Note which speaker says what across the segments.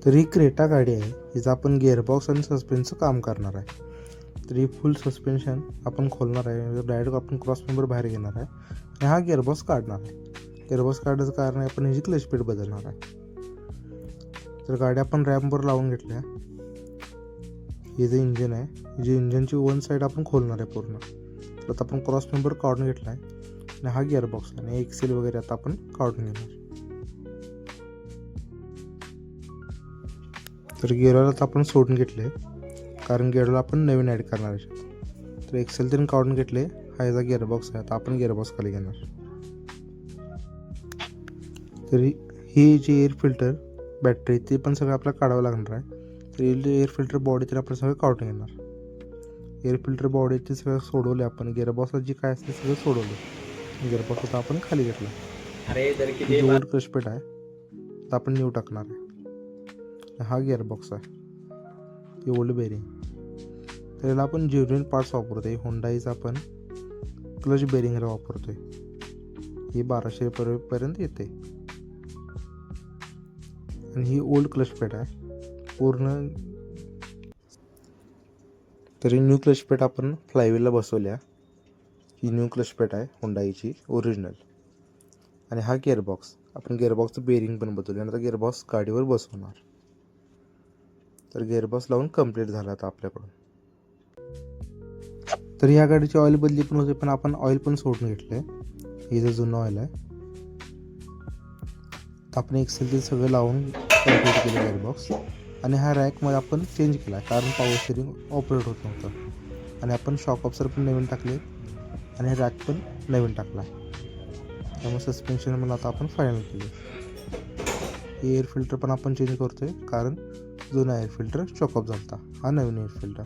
Speaker 1: तर ही क्रेटा गाडी आहे, हिचं आपण गिअरबॉक्स आणि सस्पेन्सचं काम करणार आहे. तर ही फुल सस्पेन्शन आपण खोलणार आहे, डायरेक्ट आपण क्रॉस मेंबर बाहेर घेणार आहे आणि हा गिअरबॉक्स काढणार आहे. गिअरबॉक्स काढायचं कारण आहे आपण ह्याची क्लच स्पीड बदलणार आहे. तर गाडी आपण रॅम्पवर लावून घेतल्या. हे जे इंजिन आहे, ही जी इंजिनची वन साईड आपण खोलणार आहे पूर्ण. तर आता आपण क्रॉस मेंबर काढून घेतला आहे आणि हा गिअरबॉक्स आणि एक्सेल वगैरे आता आपण काढून घेणार. तर गिअरला आता आपण सोडून घेतले, कारण गिअरला आपण नवीन ॲड करणार आहे. तर एक्सेल तरी काढून घेतले. हा याचा गिअरबॉक्स आहे, आता आपण गिअरबॉक्स खाली घेणार. तरी ही जी एअर फिल्टर बॅटरी ती पण सगळं आपल्याला काढावं लागणार आहे. तर एअर फिल्टर बॉडी तर आपण सगळं काढून घेणार. एअर फिल्टर बॉडी ते सगळं सोडवले आपण, गिअरबॉक्सला जी काय असते सगळं सोडवलं. गिअरबॉक्स आता आपण खाली घेतला. जो ओल्ड क्लचपेट आहे तर आपण न्यू टाकणार आहे. हा गिअरबॉक्स आहे, ही ओल्ड बेरिंग. तर याला आपण जेन्युइन पार्ट्स वापरतोय. होंडाईचा आपण क्लच बेरिंगला वापरतोय. ही 1200 पर्यंत येते आणि ही ओल्ड क्लच पेट आहे पूर्ण. तरी न्यू क्लच पेट आपण फ्लायव्हीलला बसवल्या. ही न्यू क्लच पेट आहे होंडाईची ओरिजिनल. आणि हा गिअरबॉक्स आपण गिअरबॉक्सचं बेरिंग पण बदलूया आणि आता गिअरबॉक्स गाडीवर बसवणार. तर गिअरबॉक्स लावून कंप्लीट झाला आता आपल्याकडून. तर ह्या गाडीची ऑइल बदली पण होते, पण आपण ऑइल पण सोडून घेतलं आहे. हे जे जुनं ऑइल आहे तर आपण एक्सेल ते सगळं लावून कंप्लीट केलं गिअरबॉक्स. आणि हा रॅकमध्ये आपण चेंज केला आहे कारण पॉवर स्टिअरिंग ऑपरेट होत नव्हतं. आणि आपण शॉक ऑब्सर पण नवीन टाकले आणि रॅक पण नवीन टाकला आहे. त्यामुळे सस्पेन्शन पण आता आपण फायनल केले. एअर फिल्टर पण आपण चेंज करतो आहे कारण जुना एअर फिल्टर शॉकअप झाला होता. हा नवीन एअर फिल्टर.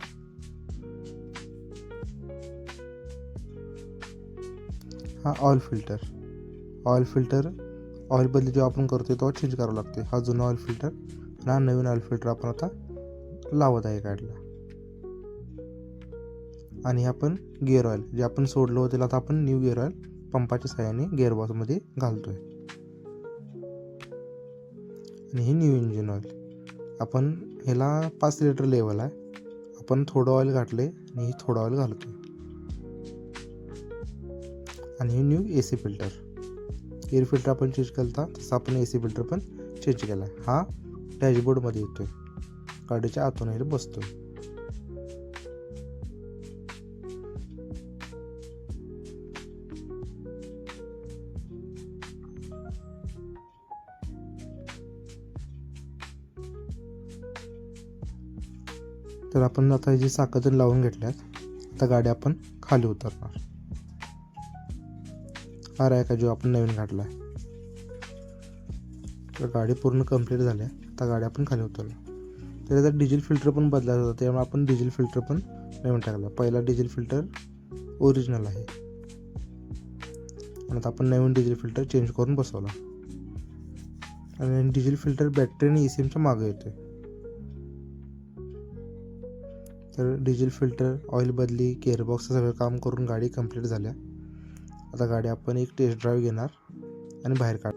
Speaker 1: हा ऑइल फिल्टर ऑइल बदली जेव्हा आपण करतो तेव्हा चेंज करावं लागते. हा जुना ऑइल फिल्टर आणि हा नवीन ऑइल फिल्टर आपण आता लावत आहे गाडीला. आणि आपण गिअर ऑइल जे आपण सोडलं होतं आता आपण न्यू गिअर ऑइल पंपाच्या साहाय्याने गिअरबॉक्समध्ये घालतोय. आणि हे न्यू इंजिन ऑइल आपण ह्याला 5 लिटर लेवल आहे, आपण थोडं ऑइल घातले आणि थोडं ऑइल घालतोय. आणि हे new AC filter. Air filter आपण चेंज केला तसं आपण AC फिल्टर पण चेंज केला. हा डॅशबोर्डमध्ये येतोय, गाडीच्या आतून येईल बसतोय. तर आपण आता ही जी चाकं लावून घेतल्यात, आता गाडी आपण खाली उतरणार. हा रॅक आहे जो आपण नवीन घातला आहे. तर गाडी पूर्ण कंप्लीट झाली आहे. आता गाडी आपण खाली उतरलो. तर याचा डिझेल फिल्टर पण बदलायचा होता, त्यामुळे आपण डिझेल फिल्टर पण नवीन टाकला. पहिला डिझेल फिल्टर ओरिजिनल आहे आणि आता आपण नवीन डिझेल फिल्टर चेंज करून बसवला. आणि डिझेल फिल्टर बॅटरी आणि ECMच्या मागे येतोय. तर डिझेल फिल्टर, ऑइल बदली, गिअरबॉक्सचं सगळं काम करून गाडी कंप्लीट झाल्या. आता गाडी आपण एक टेस्ट ड्राईव्ह घेणार आणि बाहेर काढ.